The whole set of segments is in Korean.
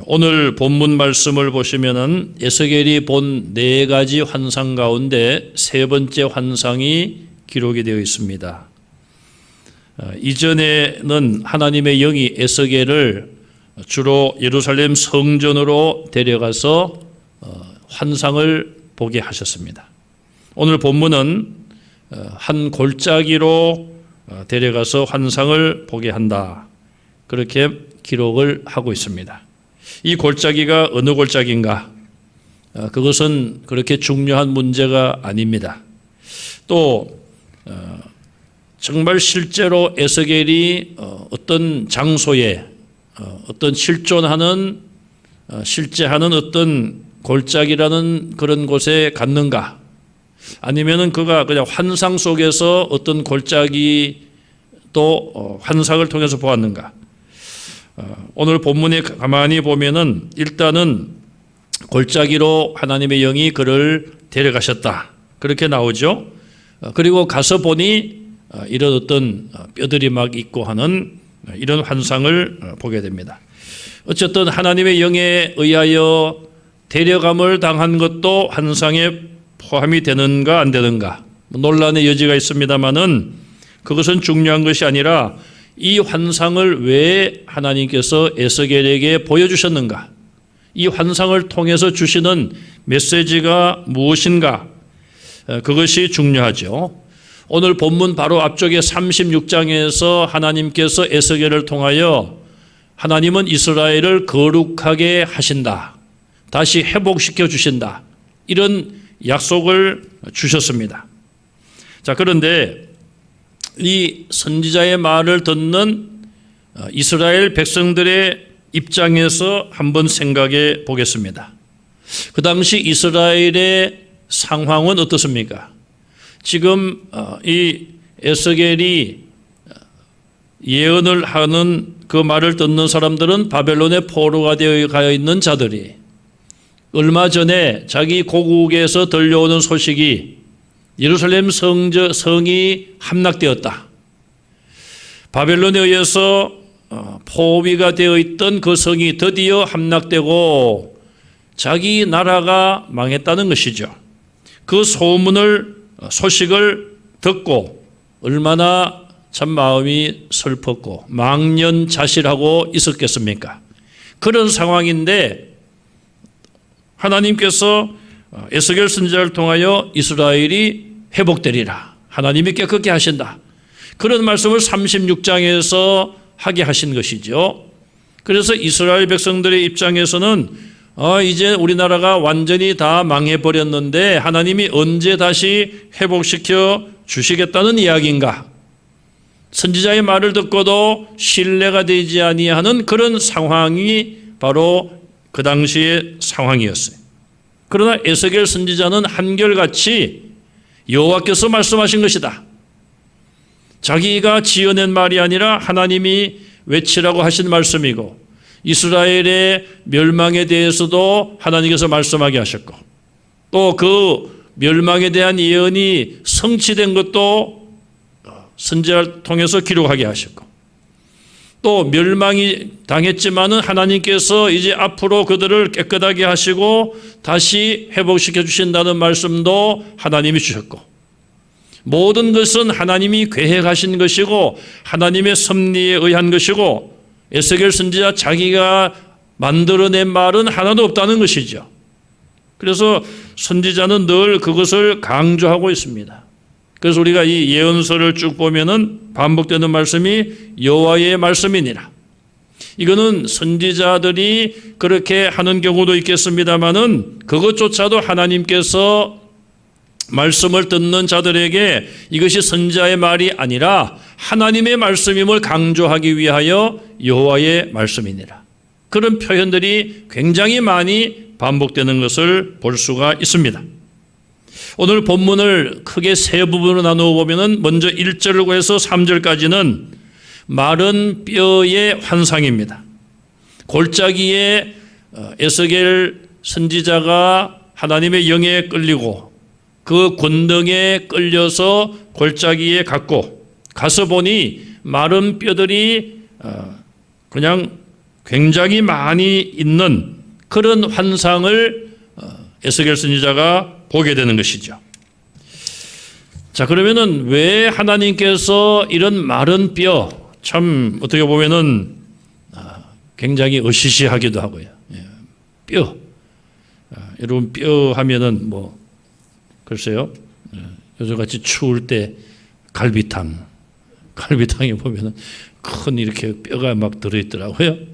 오늘 본문 말씀을 보시면은 에스겔이 본 4가지 환상 가운데 3번째 환상이 기록이 되어 있습니다. 이전에는 하나님의 영이 에스겔을 주로 예루살렘 성전으로 데려가서 환상을 보게 하셨습니다. 오늘 본문은 한 골짜기로 데려가서 환상을 보게 한다. 그렇게 기록을 하고 있습니다. 이 골짜기가 어느 골짜기인가? 그것은 그렇게 중요한 문제가 아닙니다. 또 정말 실제로 에스겔이 어떤 장소에 어떤 실존하는 실제하는 어떤 골짜기라는 그런 곳에 갔는가? 아니면은 그가 그냥 환상 속에서 어떤 골짜기 또 환상을 통해서 보았는가? 오늘 본문에 가만히 보면은 일단은 골짜기로 하나님의 영이 그를 데려가셨다. 그렇게 나오죠. 그리고 가서 보니 이런 어떤 뼈들이 막 있고 하는 이런 환상을 보게 됩니다. 어쨌든 하나님의 영에 의하여 데려감을 당한 것도 환상에 포함이 되는가 안 되는가 논란의 여지가 있습니다만은 그것은 중요한 것이 아니라 이 환상을 왜 하나님께서 에스겔에게 보여주셨는가? 이 환상을 통해서 주시는 메시지가 무엇인가? 그것이 중요하죠. 오늘 본문 바로 앞쪽에 36장에서 하나님께서 에스겔을 통하여 하나님은 이스라엘을 거룩하게 하신다. 다시 회복시켜 주신다. 이런 약속을 주셨습니다. 자, 그런데 이 선지자의 말을 듣는 이스라엘 백성들의 입장에서 한번 생각해 보겠습니다. 그 당시 이스라엘의 상황은 어떻습니까? 지금 이 에스겔이 예언을 하는 그 말을 듣는 사람들은 바벨론의 포로가 되어 가 있는 자들이 얼마 전에 자기 고국에서 들려오는 소식이 예루살렘 성이 함락되었다. 바벨론에 의해서 포위가 되어 있던 그 성이 드디어 함락되고 자기 나라가 망했다는 것이죠. 그 소식을 듣고 얼마나 참 마음이 슬펐고 망연자실하고 있었겠습니까? 그런 상황인데 하나님께서 에스겔 선지자를 통하여 이스라엘이 회복되리라. 하나님이 깨끗게 하신다. 그런 말씀을 36장에서 하게 하신 것이죠. 그래서 이스라엘 백성들의 입장에서는 이제 우리나라가 완전히 다 망해버렸는데 하나님이 언제 다시 회복시켜 주시겠다는 이야기인가? 선지자의 말을 듣고도 신뢰가 되지 아니하는 그런 상황이 바로 그 당시의 상황이었어요. 그러나 에스겔 선지자는 한결같이 여호와께서 말씀하신 것이다. 자기가 지어낸 말이 아니라 하나님이 외치라고 하신 말씀이고 이스라엘의 멸망에 대해서도 하나님께서 말씀하게 하셨고 또 그 멸망에 대한 예언이 성취된 것도 선지자를 통해서 기록하게 하셨고 또 멸망이 당했지만은 하나님께서 이제 앞으로 그들을 깨끗하게 하시고 다시 회복시켜 주신다는 말씀도 하나님이 주셨고 모든 것은 하나님이 계획하신 것이고 하나님의 섭리에 의한 것이고 에스겔 선지자 자기가 만들어낸 말은 하나도 없다는 것이죠. 그래서 선지자는 늘 그것을 강조하고 있습니다. 그래서 우리가 이 예언서를 쭉 보면은 반복되는 말씀이 여호와의 말씀이니라. 이거는 선지자들이 그렇게 하는 경우도 있겠습니다만은 그것조차도 하나님께서 말씀을 듣는 자들에게 이것이 선지자의 말이 아니라 하나님의 말씀임을 강조하기 위하여 여호와의 말씀이니라. 그런 표현들이 굉장히 많이 반복되는 것을 볼 수가 있습니다. 오늘 본문을 크게 3부분으로 나누어 보면은 먼저 1절로 해서 3절까지는 마른 뼈의 환상입니다. 골짜기에 에스겔 선지자가 하나님의 영에 끌리고 그 권능에 끌려서 골짜기에 가서 보니 마른 뼈들이 그냥 굉장히 많이 있는 그런 환상을 에스겔 선지자가 보게 되는 것이죠. 자, 그러면은 왜 하나님께서 이런 마른 뼈, 참 어떻게 보면은 굉장히 으시시하기도 하고요. 뼈, 여러분 뼈 하면은 뭐 글쎄요, 요즘같이 추울 때 갈비탕에 보면은 큰 이렇게 뼈가 막 들어있더라고요.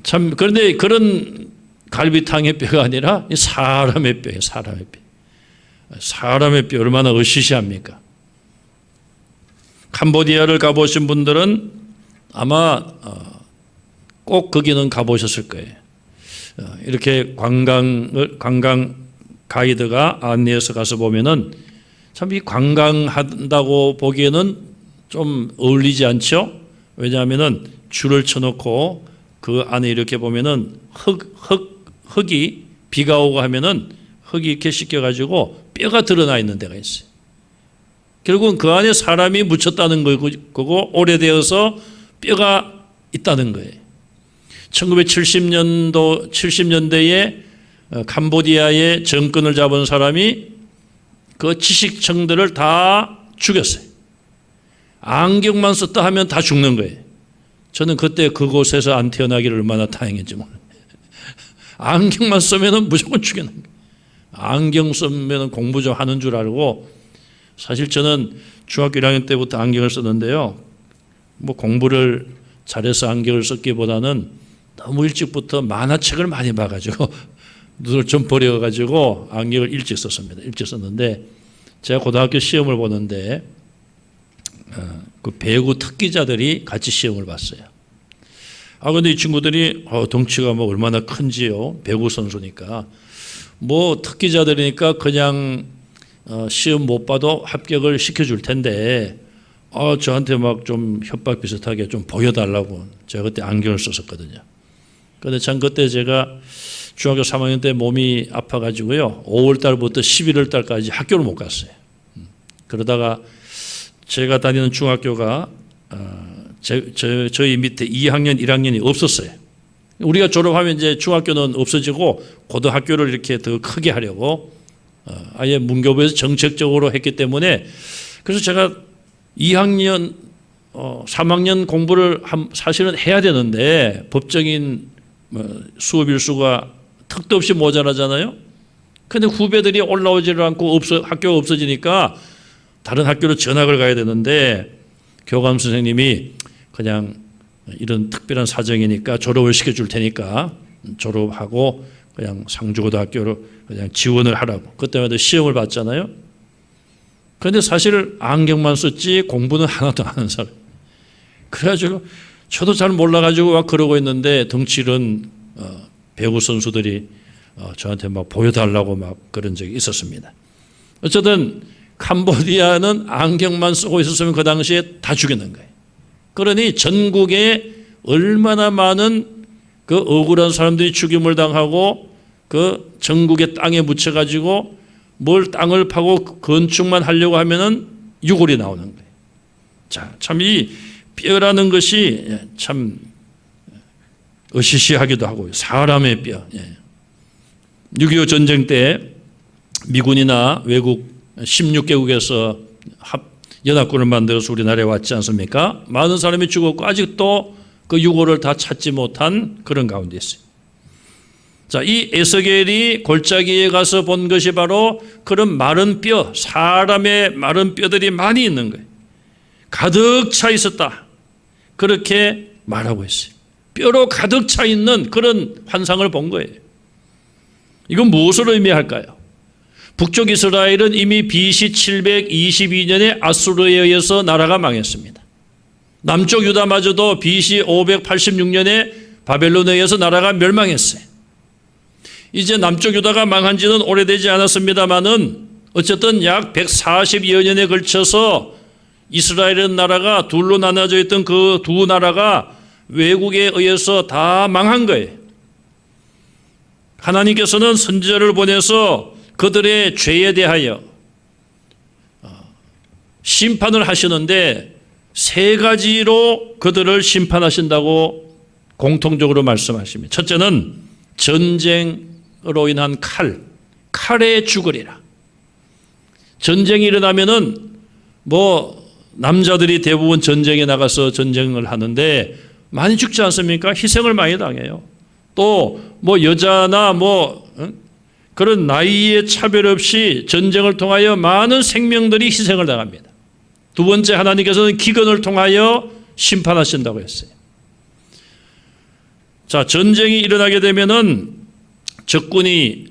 참 그런데 그런 갈비탕의 뼈가 아니라 사람의 뼈예요. 사람의 뼈 얼마나 으시시합니까? 캄보디아를 가보신 분들은 아마 꼭 거기는 가보셨을 거예요. 이렇게 관광 가이드가 안내해서 가서 보면은 참 이 관광한다고 보기에는 좀 어울리지 않죠? 왜냐하면은 줄을 쳐놓고 그 안에 이렇게 보면은 흙이 비가 오고 하면은 흙이 이렇게 씻겨가지고 뼈가 드러나 있는 데가 있어요. 결국은 그 안에 사람이 묻혔다는 거고 오래되어서 뼈가 있다는 거예요. 1970년대에 캄보디아의 정권을 잡은 사람이 그 지식층들을 다 죽였어요. 안경만 썼다 하면 다 죽는 거예요. 저는 그때 그곳에서 안 태어나기를 얼마나 다행인지 몰라요. 안경만 쓰면 무조건 죽여는 거예요. 안경 쓰면 공부 좀 하는 줄 알고, 사실 저는 중학교 1학년 때부터 안경을 썼는데요. 뭐 공부를 잘해서 안경을 썼기보다는 너무 일찍부터 만화책을 많이 봐가지고 눈을 좀 버려가지고 안경을 일찍 썼습니다. 일찍 썼는데 제가 고등학교 시험을 보는데 그 배구 특기자들이 같이 시험을 봤어요. 근데 이 친구들이 덩치가 뭐 얼마나 큰지요. 배구 선수니까. 뭐 특기자들이니까 그냥 시험 못 봐도 합격을 시켜줄 텐데 저한테 막 좀 협박 비슷하게 좀 보여달라고 제가 그때 안경을 썼었거든요. 그런데 참 그때 제가 중학교 3학년 때 몸이 아파가지고요. 5월 달부터 11월 달까지 학교를 못 갔어요. 그러다가 제가 다니는 중학교가 저희 밑에 2학년, 1학년이 없었어요. 우리가 졸업하면 이제 중학교는 없어지고 고등학교를 이렇게 더 크게 하려고 아예 문교부에서 정책적으로 했기 때문에 그래서 제가 2학년, 3학년 공부를 사실은 해야 되는데 법정인 수업 일수가 턱도 없이 모자라잖아요. 그런데 후배들이 올라오지를 않고 학교가 없어지니까 다른 학교로 전학을 가야 되는데 교감 선생님이 그냥 이런 특별한 사정이니까 졸업을 시켜줄 테니까 졸업하고 그냥 상주고등학교로 그냥 지원을 하라고. 그때마다 시험을 봤잖아요. 그런데 사실 안경만 썼지 공부는 하나도 안 하는 사람. 그래가지고 저도 잘 몰라가지고 막 그러고 있는데 덩치는 배구 선수들이 저한테 막 보여달라고 막 그런 적이 있었습니다. 어쨌든 캄보디아는 안경만 쓰고 있었으면 그 당시에 다 죽였는 거예요. 그러니 전국에 얼마나 많은 그 억울한 사람들이 죽임을 당하고 그 전국의 땅에 묻혀가지고 뭘 땅을 파고 건축만 하려고 하면은 유골이 나오는 거예요. 자, 참 이 뼈라는 것이 참 으시시하기도 하고요. 사람의 뼈. 6.25 전쟁 때 미군이나 외국 16개국에서 연합군을 만들어서 우리나라에 왔지 않습니까? 많은 사람이 죽었고 아직도 그 유골을 다 찾지 못한 그런 가운데 있어요. 자, 이 에스겔이 골짜기에 가서 본 것이 바로 그런 마른 뼈, 사람의 마른 뼈들이 많이 있는 거예요. 가득 차 있었다. 그렇게 말하고 있어요. 뼈로 가득 차 있는 그런 환상을 본 거예요. 이건 무엇을 의미할까요? 북쪽 이스라엘은 이미 BC 722년에 아수르에 의해서 나라가 망했습니다. 남쪽 유다마저도 BC 586년에 바벨론에 의해서 나라가 멸망했어요. 이제 남쪽 유다가 망한 지는 오래되지 않았습니다만은 어쨌든 약 140여 년에 걸쳐서 이스라엘 나라가 둘로 나눠져 있던 그 두 나라가 외국에 의해서 다 망한 거예요. 하나님께서는 선지자를 보내서 그들의 죄에 대하여 심판을 하시는데 세 가지로 그들을 심판하신다고 공통적으로 말씀하십니다. 첫째는 전쟁으로 인한 칼에 죽으리라. 전쟁이 일어나면은 뭐 남자들이 대부분 전쟁에 나가서 전쟁을 하는데 많이 죽지 않습니까? 희생을 많이 당해요. 또 뭐 여자나 뭐 그런 나이에 차별 없이 전쟁을 통하여 많은 생명들이 희생을 당합니다. 두 번째, 하나님께서는 기근을 통하여 심판하신다고 했어요. 자, 전쟁이 일어나게 되면은 적군이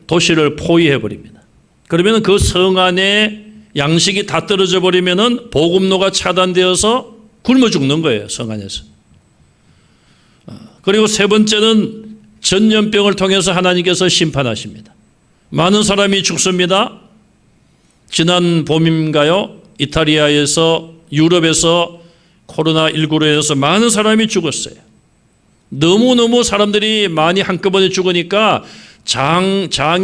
도시를 포위해 버립니다. 그러면 그 성 안에 양식이 다 떨어져 버리면은 보급로가 차단되어서 굶어 죽는 거예요, 성 안에서. 그리고 세 번째는 전염병을 통해서 하나님께서 심판하십니다. 많은 사람이 죽습니다. 지난 봄인가요? 이탈리아에서, 유럽에서 코로나19로 인해서 많은 사람이 죽었어요. 너무너무 사람들이 많이 한꺼번에 죽으니까 장의사를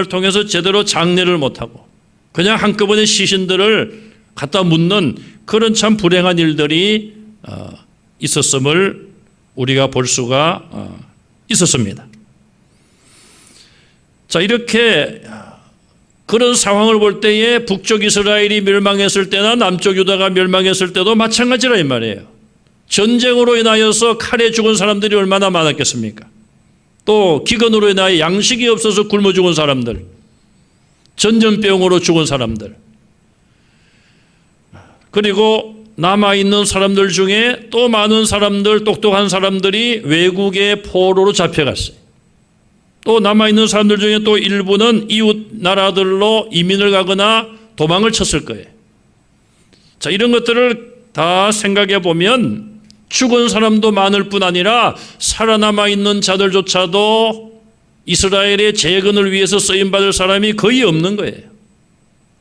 통해서 제대로 장례를 못하고 그냥 한꺼번에 시신들을 갖다 묻는 그런 참 불행한 일들이 있었음을 우리가 볼 수가 있었습니다. 자, 이렇게 그런 상황을 볼 때에 북쪽 이스라엘이 멸망했을 때나 남쪽 유다가 멸망했을 때도 마찬가지라 이 말이에요. 전쟁으로 인하여서 칼에 죽은 사람들이 얼마나 많았겠습니까? 또 기근으로 인하여 양식이 없어서 굶어 죽은 사람들, 전염병으로 죽은 사람들, 그리고 남아있는 사람들 중에 또 많은 사람들, 똑똑한 사람들이 외국의 포로로 잡혀갔어요. 또 남아있는 사람들 중에 또 일부는 이웃 나라들로 이민을 가거나 도망을 쳤을 거예요. 자, 이런 것들을 다 생각해 보면 죽은 사람도 많을 뿐 아니라 살아남아 있는 자들조차도 이스라엘의 재건을 위해서 쓰임받을 사람이 거의 없는 거예요.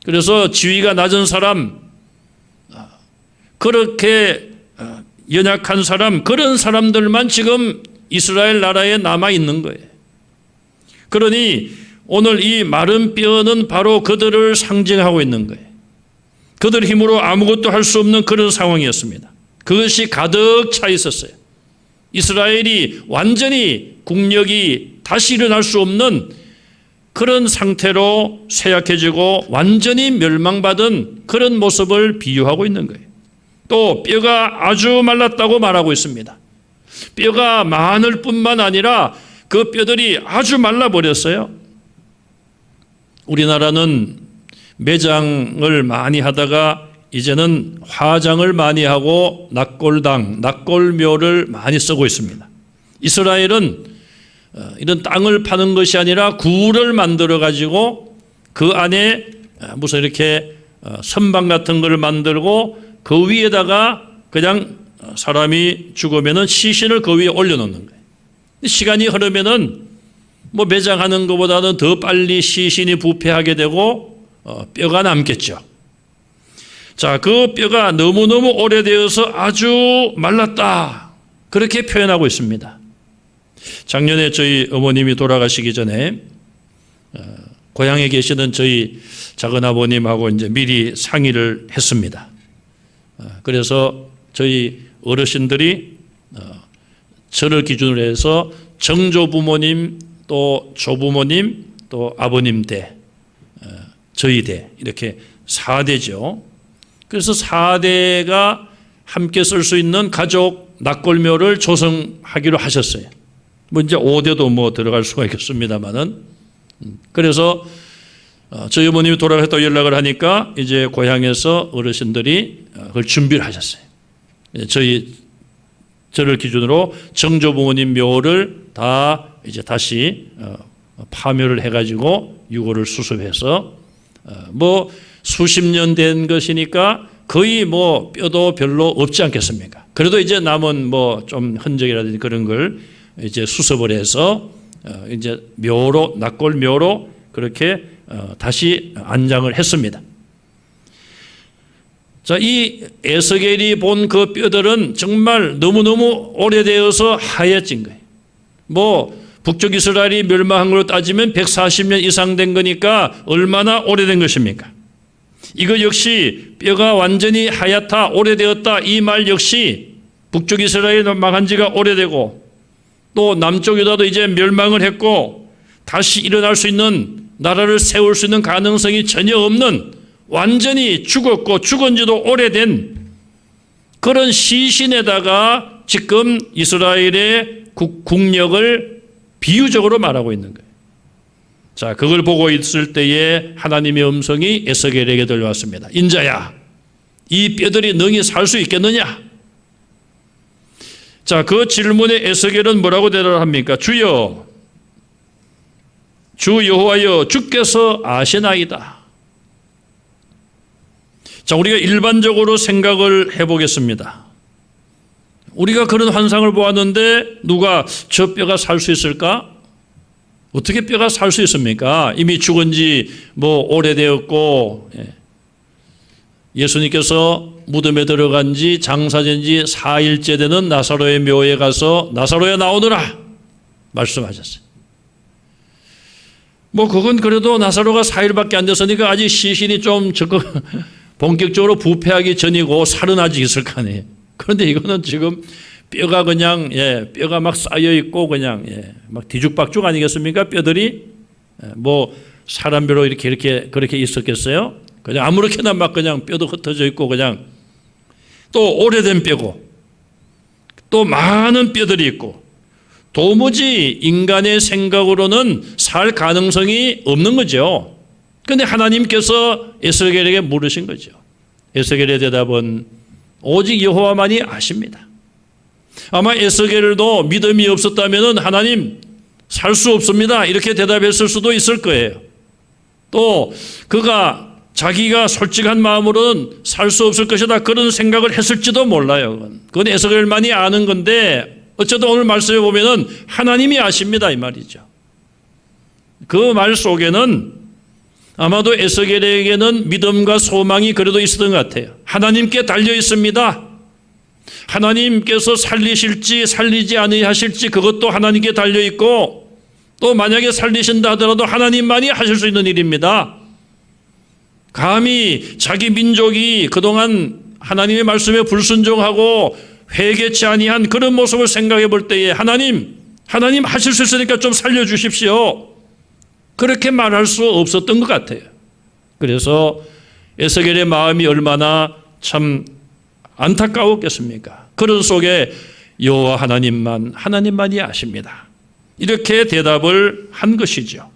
그래서 지위가 낮은 사람, 그렇게 연약한 사람, 그런 사람들만 지금 이스라엘 나라에 남아 있는 거예요. 그러니 오늘 이 마른 뼈는 바로 그들을 상징하고 있는 거예요. 그들 힘으로 아무것도 할 수 없는 그런 상황이었습니다. 그것이 가득 차 있었어요. 이스라엘이 완전히 국력이 다시 일어날 수 없는 그런 상태로 쇠약해지고 완전히 멸망받은 그런 모습을 비유하고 있는 거예요. 또 뼈가 아주 말랐다고 말하고 있습니다. 뼈가 많을 뿐만 아니라 그 뼈들이 아주 말라버렸어요. 우리나라는 매장을 많이 하다가 이제는 화장을 많이 하고 낙골묘를 많이 쓰고 있습니다. 이스라엘은 이런 땅을 파는 것이 아니라 굴을 만들어 가지고 그 안에 무슨 이렇게 선방 같은 걸 만들고 그 위에다가 그냥 사람이 죽으면은 시신을 그 위에 올려놓는 거예요. 시간이 흐르면은 뭐 매장하는 것보다는 더 빨리 시신이 부패하게 되고 뼈가 남겠죠. 자, 그 뼈가 너무너무 오래되어서 아주 말랐다, 그렇게 표현하고 있습니다. 작년에 저희 어머님이 돌아가시기 전에 고향에 계시는 저희 작은아버님하고 이제 미리 상의를 했습니다. 그래서 저희 어르신들이 저를 기준으로 해서 정조부모님, 또 조부모님, 또 아버님 대, 저희 대, 이렇게 4대죠. 그래서 4대가 함께 쓸 수 있는 가족 낙골묘를 조성하기로 하셨어요. 뭐 이제 5대도 뭐 들어갈 수가 있겠습니다만은. 그래서 저희 어머님이 돌아가셨다고 연락을 하니까 이제 고향에서 어르신들이 그걸 준비를 하셨어요. 저를 기준으로 정조부모님 묘를 다 이제 다시 파묘를 해가지고 유골을 수습해서 뭐 수십 년 된 것이니까 거의 뭐 뼈도 별로 없지 않겠습니까? 그래도 이제 남은 뭐 좀 흔적이라든지 그런 걸 이제 수습을 해서 이제 묘로, 낙골묘로 그렇게 다시 안장을 했습니다. 자, 이 에스겔이 본 그 뼈들은 정말 너무너무 오래되어서 하얘진 거예요. 뭐 북쪽 이스라엘이 멸망한 걸로 따지면 140년 이상 된 거니까 얼마나 오래된 것입니까? 이거 역시 뼈가 완전히 하얗다, 오래되었다, 이 말 역시 북쪽 이스라엘이 망한 지가 오래되고 또 남쪽 유다도 이제 멸망을 했고 다시 일어날 수 있는 나라를 세울 수 있는 가능성이 전혀 없는 완전히 죽었고 죽은 지도 오래된 그런 시신에다가 지금 이스라엘의 국력을 비유적으로 말하고 있는 거예요. 자, 그걸 보고 있을 때에 하나님의 음성이 에스겔에게 들려왔습니다. 인자야, 이 뼈들이 능히 살 수 있겠느냐? 자, 그 질문에 에스겔은 뭐라고 대답합니까? 주여, 주 여호와여, 주께서 아시나이다. 자, 우리가 일반적으로 생각을 해보겠습니다. 우리가 그런 환상을 보았는데 누가 저 뼈가 살 수 있을까? 어떻게 뼈가 살 수 있습니까? 이미 죽은 지 오래되었고, 예수님께서 무덤에 들어간 지 장사된 지 4일째 되는 나사로의 묘에 가서 나사로야 나오너라 말씀하셨어요. 그건 그래도 나사로가 4일밖에 안 됐으니까 아직 시신이 좀 본격적으로 부패하기 전이고 살은 아직 있을 거 아니에요. 그런데 이거는 지금 뼈가 그냥 뼈가 막 쌓여 있고 그냥 막 뒤죽박죽 아니겠습니까? 뼈들이 사람 뼈로 이렇게 그렇게 있었겠어요? 그냥 아무렇게나 막 그냥 뼈도 흩어져 있고 그냥 또 오래된 뼈고 또 많은 뼈들이 있고 도무지 인간의 생각으로는 살 가능성이 없는 거죠. 그런데 하나님께서 에스겔에게 물으신 거죠. 에스겔의 대답은 오직 여호와만이 아십니다. 아마 에스겔도 믿음이 없었다면 하나님 살 수 없습니다 이렇게 대답했을 수도 있을 거예요. 또 그가 자기가 솔직한 마음으로는 살 수 없을 것이다 그런 생각을 했을지도 몰라요. 그건 에스겔만이 아는 건데 어쨌든 오늘 말씀에 보면은 하나님이 아십니다 이 말이죠. 그 말 속에는 아마도 에스겔에게는 믿음과 소망이 그래도 있었던 것 같아요. 하나님께 달려 있습니다. 하나님께서 살리실지 살리지 아니하실지 그것도 하나님께 달려 있고 또 만약에 살리신다 하더라도 하나님만이 하실 수 있는 일입니다. 감히 자기 민족이 그동안 하나님의 말씀에 불순종하고 회개치 아니한 그런 모습을 생각해 볼 때에 하나님 하실 수 있으니까 좀 살려주십시오. 그렇게 말할 수 없었던 것 같아요. 그래서 에스겔의 마음이 얼마나 참 안타까웠겠습니까? 그런 속에 여호와 하나님만이 아십니다. 이렇게 대답을 한 것이죠.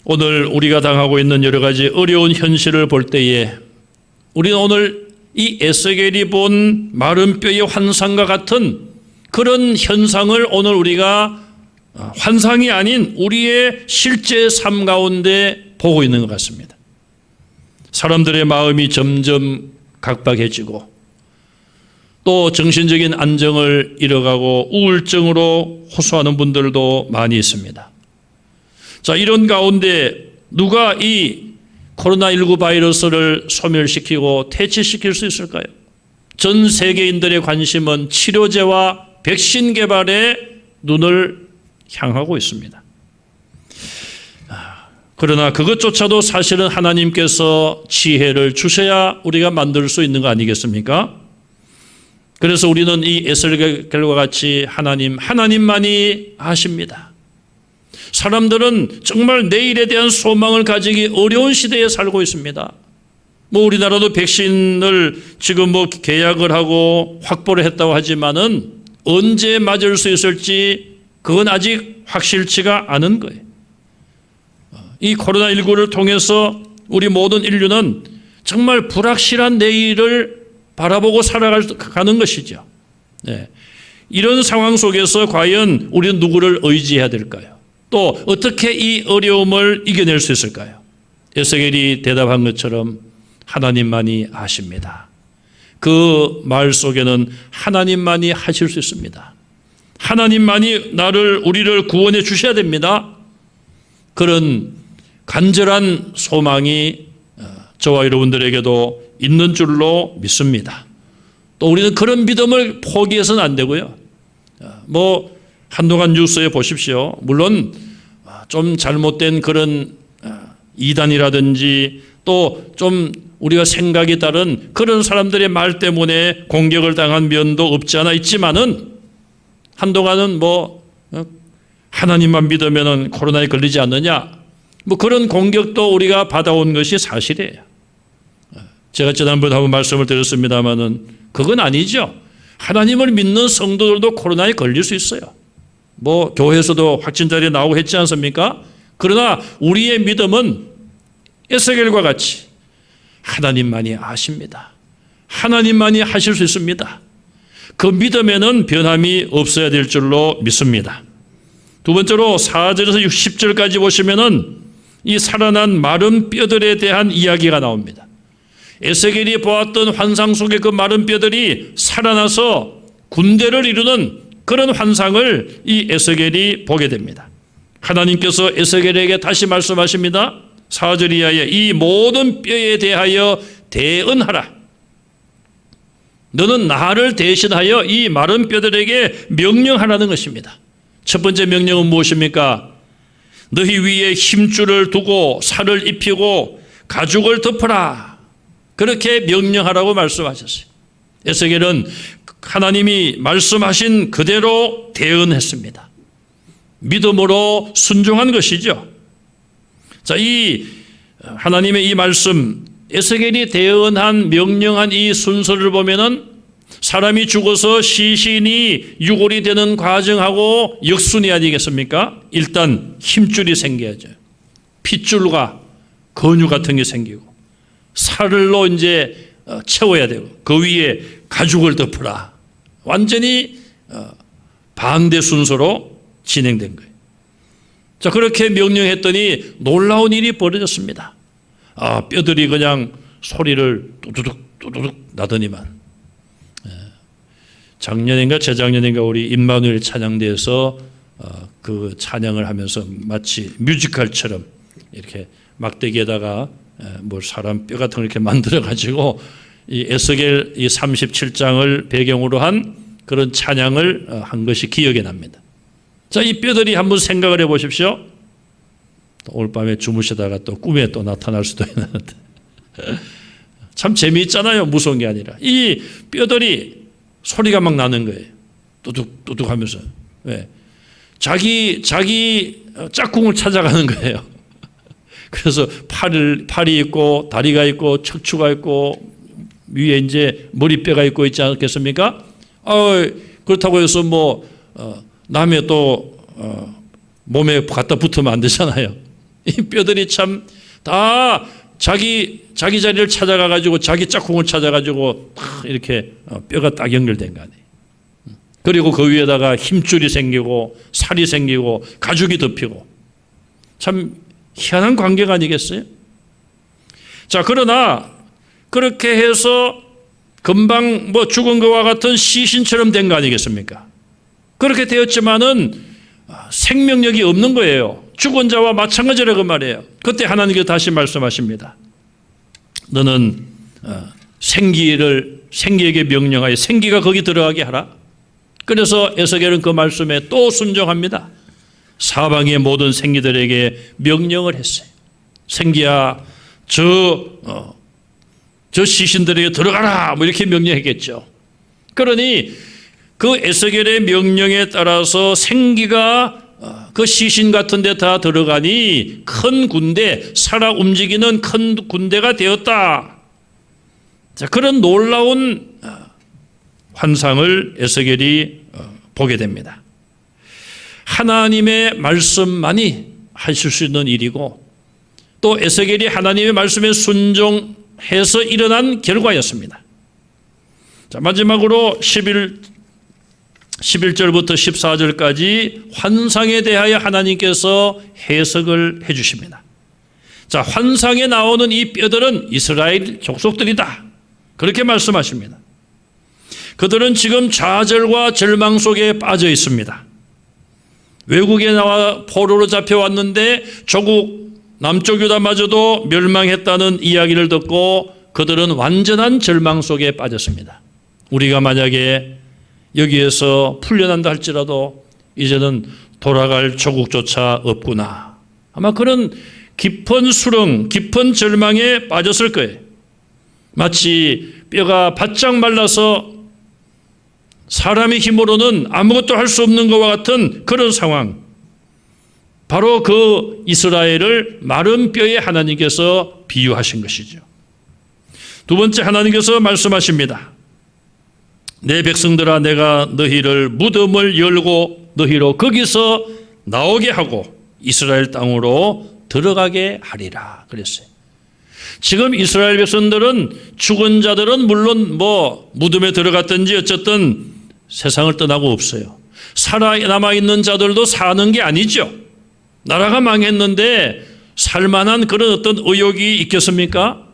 오늘 우리가 당하고 있는 여러 가지 어려운 현실을 볼 때에 우리는 오늘 이 에스겔이 본 마른 뼈의 환상과 같은 그런 현상을 오늘 우리가 환상이 아닌 우리의 실제 삶 가운데 보고 있는 것 같습니다. 사람들의 마음이 점점 각박해지고 또 정신적인 안정을 잃어가고 우울증으로 호소하는 분들도 많이 있습니다. 자, 이런 가운데 누가 이 코로나19 바이러스를 소멸시키고 퇴치시킬 수 있을까요? 전 세계인들의 관심은 치료제와 백신 개발에 눈을 향하고 있습니다. 그러나 그것조차도 사실은 하나님께서 지혜를 주셔야 우리가 만들 수 있는 거 아니겠습니까? 그래서 우리는 이 에스겔과 같이 하나님만이 아십니다. 사람들은 정말 내일에 대한 소망을 가지기 어려운 시대에 살고 있습니다. 우리나라도 백신을 지금 계약을 하고 확보를 했다고 하지만은 언제 맞을 수 있을지 그건 아직 확실치가 않은 거예요. 이 코로나19를 통해서 우리 모든 인류는 정말 불확실한 내일을 바라보고 살아가는 것이죠. 이런 상황 속에서 과연 우리는 누구를 의지해야 될까요? 또 어떻게 이 어려움을 이겨낼 수 있을까요? 에스겔이 대답한 것처럼 하나님만이 아십니다. 그 말 속에는 하나님만이 하실 수 있습니다. 하나님만이 우리를 구원해 주셔야 됩니다. 그런 간절한 소망이 저와 여러분들에게도 있는 줄로 믿습니다. 또 우리는 그런 믿음을 포기해서는 안 되고요. 한동안 뉴스에 보십시오. 물론 좀 잘못된 그런 이단이라든지 또 좀 우리가 생각이 다른 그런 사람들의 말 때문에 공격을 당한 면도 없지 않아 있지만은 한동안은 하나님만 믿으면은 코로나에 걸리지 않느냐 그런 공격도 우리가 받아온 것이 사실이에요. 제가 지난번에 한번 말씀을 드렸습니다마는 그건 아니죠. 하나님을 믿는 성도들도 코로나에 걸릴 수 있어요. 교회에서도 확진자들이 나오고 했지 않습니까? 그러나 우리의 믿음은 에스겔과 같이 하나님만이 아십니다. 하나님만이 하실 수 있습니다. 그 믿음에는 변함이 없어야 될 줄로 믿습니다. 두 번째로 4절에서 60절까지 보시면은 이 살아난 마른 뼈들에 대한 이야기가 나옵니다. 에스겔이 보았던 환상 속의 그 마른 뼈들이 살아나서 군대를 이루는 그런 환상을 이 에스겔이 보게 됩니다. 하나님께서 에스겔에게 다시 말씀하십니다. 4절 이하에 이 모든 뼈에 대하여 대언하라. 너는 나를 대신하여 이 마른 뼈들에게 명령하라는 것입니다. 첫 번째 명령은 무엇입니까? 너희 위에 힘줄을 두고 살을 입히고 가죽을 덮어라. 그렇게 명령하라고 말씀하셨어요. 에스겔은 하나님이 말씀하신 그대로 대언했습니다. 믿음으로 순종한 것이죠. 자, 이 하나님의 이 말씀, 에스겔이 대언한 명령한 이 순서를 보면은 사람이 죽어서 시신이 유골이 되는 과정하고 역순이 아니겠습니까? 일단 힘줄이 생겨야죠. 핏줄과 근육 같은 게 생기고 살로 이제 채워야 되고 그 위에 가죽을 덮으라. 완전히 반대 순서로 진행된 거예요. 자, 그렇게 명령했더니 놀라운 일이 벌어졌습니다. 뼈들이 그냥 소리를 뚜두둑 나더니만. 작년인가 재작년인가 우리 임마누엘 찬양대에서 그 찬양을 하면서 마치 뮤지컬처럼 이렇게 막대기에다가 사람 뼈 같은 걸 이렇게 만들어 가지고 이 에스겔 이 37장을 배경으로 한 그런 찬양을 한 것이 기억에 납니다. 자, 이 뼈들이 한번 생각을 해 보십시오. 오늘 밤에 주무시다가 또 꿈에 또 나타날 수도 있는데 참 재미있잖아요. 무서운 게 아니라 이 뼈들이 소리가 막 나는 거예요. 뚜둑 하면서. 왜? 자기 짝꿍을 찾아가는 거예요. 그래서 팔이 있고 다리가 있고 척추가 있고 위에 이제 머리뼈가 있고 있지 않겠습니까? 그렇다고 해서 남의 또 몸에 갖다 붙으면 안 되잖아요. 이 뼈들이 참 다 자기 자리를 찾아가 가지고 자기 짝꿍을 찾아 가지고 이렇게 뼈가 딱 연결된 거 아니에요. 그리고 그 위에다가 힘줄이 생기고 살이 생기고 가죽이 덮이고 참 희한한 관계가 아니겠어요? 자, 그러나 그렇게 해서 금방 죽은 것과 같은 시신처럼 된 거 아니겠습니까? 그렇게 되었지만은 생명력이 없는 거예요. 죽은 자와 마찬가지라고 말이에요. 그때 하나님께서 다시 말씀하십니다. 너는 생기에게 명령하여 생기가 거기 들어가게 하라. 그래서 에스겔은 그 말씀에 또 순종합니다. 사방의 모든 생기들에게 명령을 했어요. 생기야, 저 시신들에게 들어가라. 이렇게 명령했겠죠. 그러니 그 에스겔의 명령에 따라서 생기가 그 시신 같은 데 다 들어가니 큰 군대, 살아 움직이는 큰 군대가 되었다. 자, 그런 놀라운 환상을 에스겔이 보게 됩니다. 하나님의 말씀만이 하실 수 있는 일이고 또 에스겔이 하나님의 말씀에 순종해서 일어난 결과였습니다. 자, 마지막으로 11절부터 14절까지 환상에 대하여 하나님께서 해석을 해 주십니다. 자, 환상에 나오는 이 뼈들은 이스라엘 족속들이다. 그렇게 말씀하십니다. 그들은 지금 좌절과 절망 속에 빠져 있습니다. 외국에 나와 포로로 잡혀왔는데 조국 남쪽 유다마저도 멸망했다는 이야기를 듣고 그들은 완전한 절망 속에 빠졌습니다. 우리가 만약에 여기에서 풀려난다 할지라도 이제는 돌아갈 조국조차 없구나. 아마 그런 깊은 수렁, 깊은 절망에 빠졌을 거예요. 마치 뼈가 바짝 말라서 사람의 힘으로는 아무것도 할 수 없는 것과 같은 그런 상황. 바로 그 이스라엘을 마른 뼈에 하나님께서 비유하신 것이죠. 두 번째, 하나님께서 말씀하십니다. 내 백성들아, 내가 너희를 무덤을 열고 너희로 거기서 나오게 하고 이스라엘 땅으로 들어가게 하리라 그랬어요. 지금 이스라엘 백성들은, 죽은 자들은 물론 무덤에 들어갔든지 어쨌든 세상을 떠나고 없어요. 살아남아있는 자들도 사는 게 아니죠. 나라가 망했는데 살만한 그런 어떤 의욕이 있겠습니까?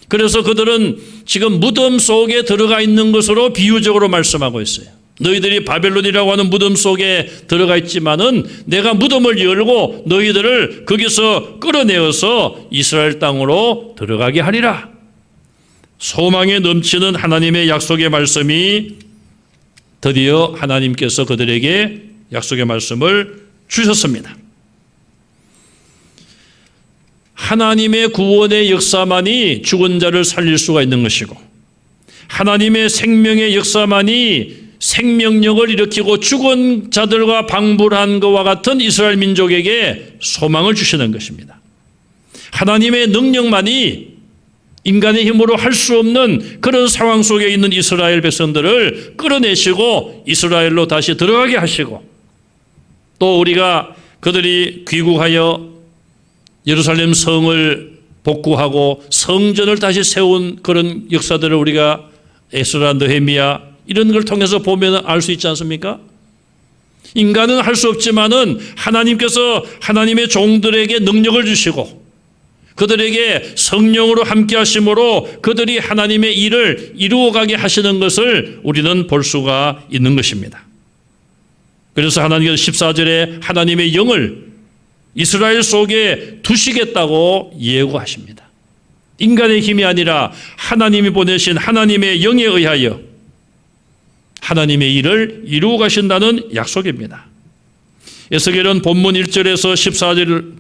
그래서 그들은 지금 무덤 속에 들어가 있는 것으로 비유적으로 말씀하고 있어요. 너희들이 바벨론이라고 하는 무덤 속에 들어가 있지만은 내가 무덤을 열고 너희들을 거기서 끌어내어서 이스라엘 땅으로 들어가게 하리라. 소망에 넘치는 하나님의 약속의 말씀이 드디어 하나님께서 그들에게 약속의 말씀을 주셨습니다. 하나님의 구원의 역사만이 죽은 자를 살릴 수가 있는 것이고, 하나님의 생명의 역사만이 생명력을 일으키고 죽은 자들과 방불한 것과 같은 이스라엘 민족에게 소망을 주시는 것입니다. 하나님의 능력만이 인간의 힘으로 할 수 없는 그런 상황 속에 있는 이스라엘 백성들을 끌어내시고 이스라엘로 다시 들어가게 하시고, 또 우리가 그들이 귀국하여 예루살렘 성을 복구하고 성전을 다시 세운 그런 역사들을 우리가 에스라, 느헤미야 이런 걸 통해서 보면 알 수 있지 않습니까? 인간은 할 수 없지만은 하나님께서 하나님의 종들에게 능력을 주시고 그들에게 성령으로 함께 하심으로 그들이 하나님의 일을 이루어가게 하시는 것을 우리는 볼 수가 있는 것입니다. 그래서 하나님께서 14절에 하나님의 영을 이스라엘 속에 두시겠다고 예고하십니다. 인간의 힘이 아니라 하나님이 보내신 하나님의 영에 의하여 하나님의 일을 이루어 가신다는 약속입니다. 에스겔은 본문 1절에서 14절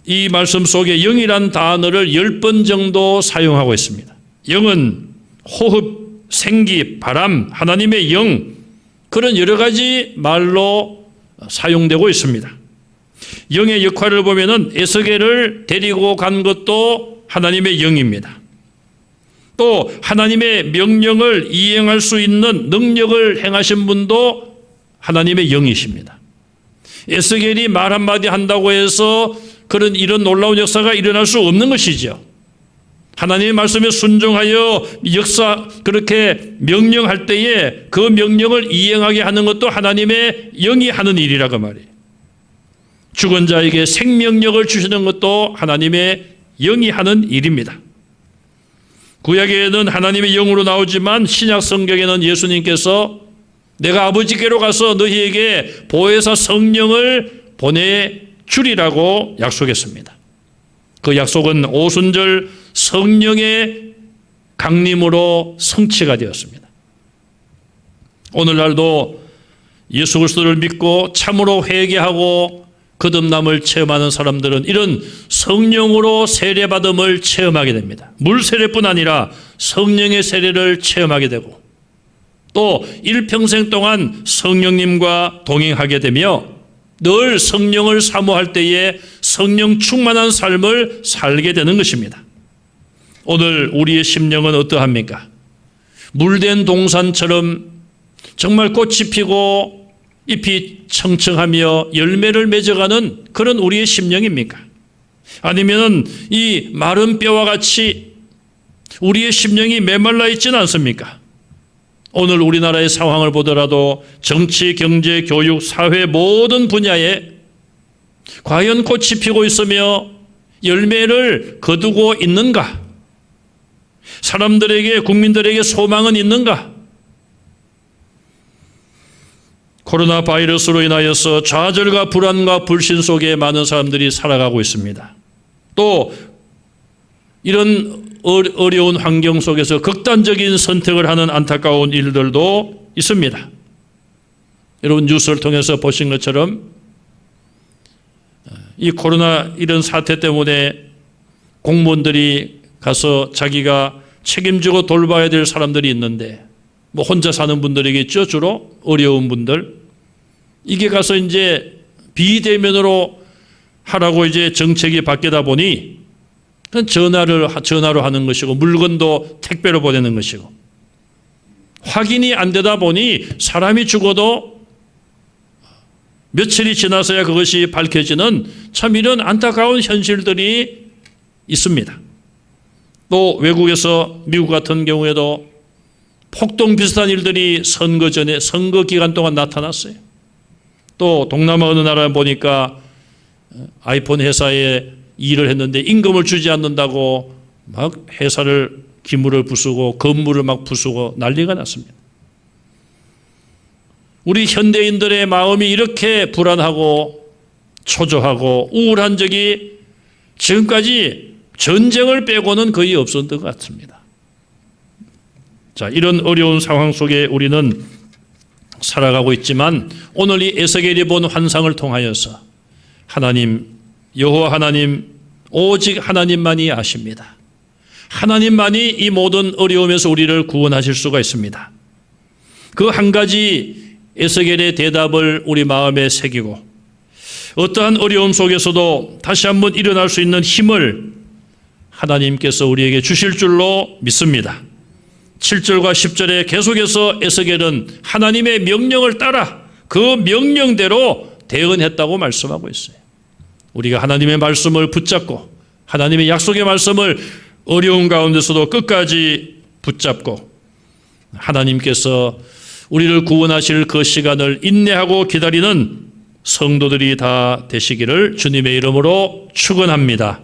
이 말씀 속에 영이란 단어를 10번 정도 사용하고 있습니다. 영은 호흡, 생기, 바람, 하나님의 영, 그런 여러 가지 말로 사용되고 있습니다. 영의 역할을 보면은 에스겔을 데리고 간 것도 하나님의 영입니다. 또 하나님의 명령을 이행할 수 있는 능력을 행하신 분도 하나님의 영이십니다. 에스겔이 말 한마디 한다고 해서 이런 놀라운 역사가 일어날 수 없는 것이죠. 하나님의 말씀에 순종하여 그렇게 명령할 때에 그 명령을 이행하게 하는 것도 하나님의 영이 하는 일이라고 말이에요. 죽은 자에게 생명력을 주시는 것도 하나님의 영이 하는 일입니다. 구약에는 하나님의 영으로 나오지만 신약 성경에는 예수님께서 내가 아버지께로 가서 너희에게 보혜사 성령을 보내주리라고 약속했습니다. 그 약속은 오순절 성령의 강림으로 성취가 되었습니다. 오늘날도 예수 그리스도를 믿고 참으로 회개하고 거듭남을 체험하는 사람들은 이런 성령으로 세례받음을 체험하게 됩니다. 물 세례뿐 아니라 성령의 세례를 체험하게 되고 또 일평생 동안 성령님과 동행하게 되며 늘 성령을 사모할 때에 성령 충만한 삶을 살게 되는 것입니다. 오늘 우리의 심령은 어떠합니까? 물된 동산처럼 정말 꽃이 피고 잎이 청청하며 열매를 맺어가는 그런 우리의 심령입니까? 아니면 이 마른 뼈와 같이 우리의 심령이 메말라 있지는 않습니까? 오늘 우리나라의 상황을 보더라도 정치, 경제, 교육, 사회 모든 분야에 과연 꽃이 피고 있으며 열매를 거두고 있는가? 사람들에게, 국민들에게 소망은 있는가? 코로나 바이러스로 인하여서 좌절과 불안과 불신 속에 많은 사람들이 살아가고 있습니다. 또 이런 어려운 환경 속에서 극단적인 선택을 하는 안타까운 일들도 있습니다. 여러분 뉴스를 통해서 보신 것처럼 이 코로나 이런 사태 때문에 공무원들이 가서 자기가 책임지고 돌봐야 될 사람들이 있는데 뭐 혼자 사는 분들이겠죠. 주로 어려운 분들. 이게 가서 이제 비대면으로 하라고 이제 정책이 바뀌다 보니 전화로 하는 것이고 물건도 택배로 보내는 것이고 확인이 안 되다 보니 사람이 죽어도 며칠이 지나서야 그것이 밝혀지는 참 이런 안타까운 현실들이 있습니다. 또 외국에서 미국 같은 경우에도 폭동 비슷한 일들이 선거 전에 선거 기간 동안 나타났어요. 또 동남아 어느 나라 보니까 아이폰 회사에 일을 했는데 임금을 주지 않는다고 막 회사를 기물을 부수고 건물을 막 부수고 난리가 났습니다. 우리 현대인들의 마음이 이렇게 불안하고 초조하고 우울한 적이 지금까지 전쟁을 빼고는 거의 없었던 것 같습니다. 자, 이런 어려운 상황 속에 우리는 살아가고 있지만 오늘 이 에스겔이 본 환상을 통하여서 하나님, 여호와 하나님, 오직 하나님만이 아십니다. 하나님만이 이 모든 어려움에서 우리를 구원하실 수가 있습니다. 그 한 가지 에스겔의 대답을 우리 마음에 새기고 어떠한 어려움 속에서도 다시 한번 일어날 수 있는 힘을 하나님께서 우리에게 주실 줄로 믿습니다. 7절과 10절에 계속해서 에스겔은 하나님의 명령을 따라 그 명령대로 대응했다고 말씀하고 있어요. 우리가 하나님의 말씀을 붙잡고 하나님의 약속의 말씀을 어려운 가운데서도 끝까지 붙잡고 하나님께서 우리를 구원하실 그 시간을 인내하고 기다리는 성도들이 다 되시기를 주님의 이름으로 축원합니다.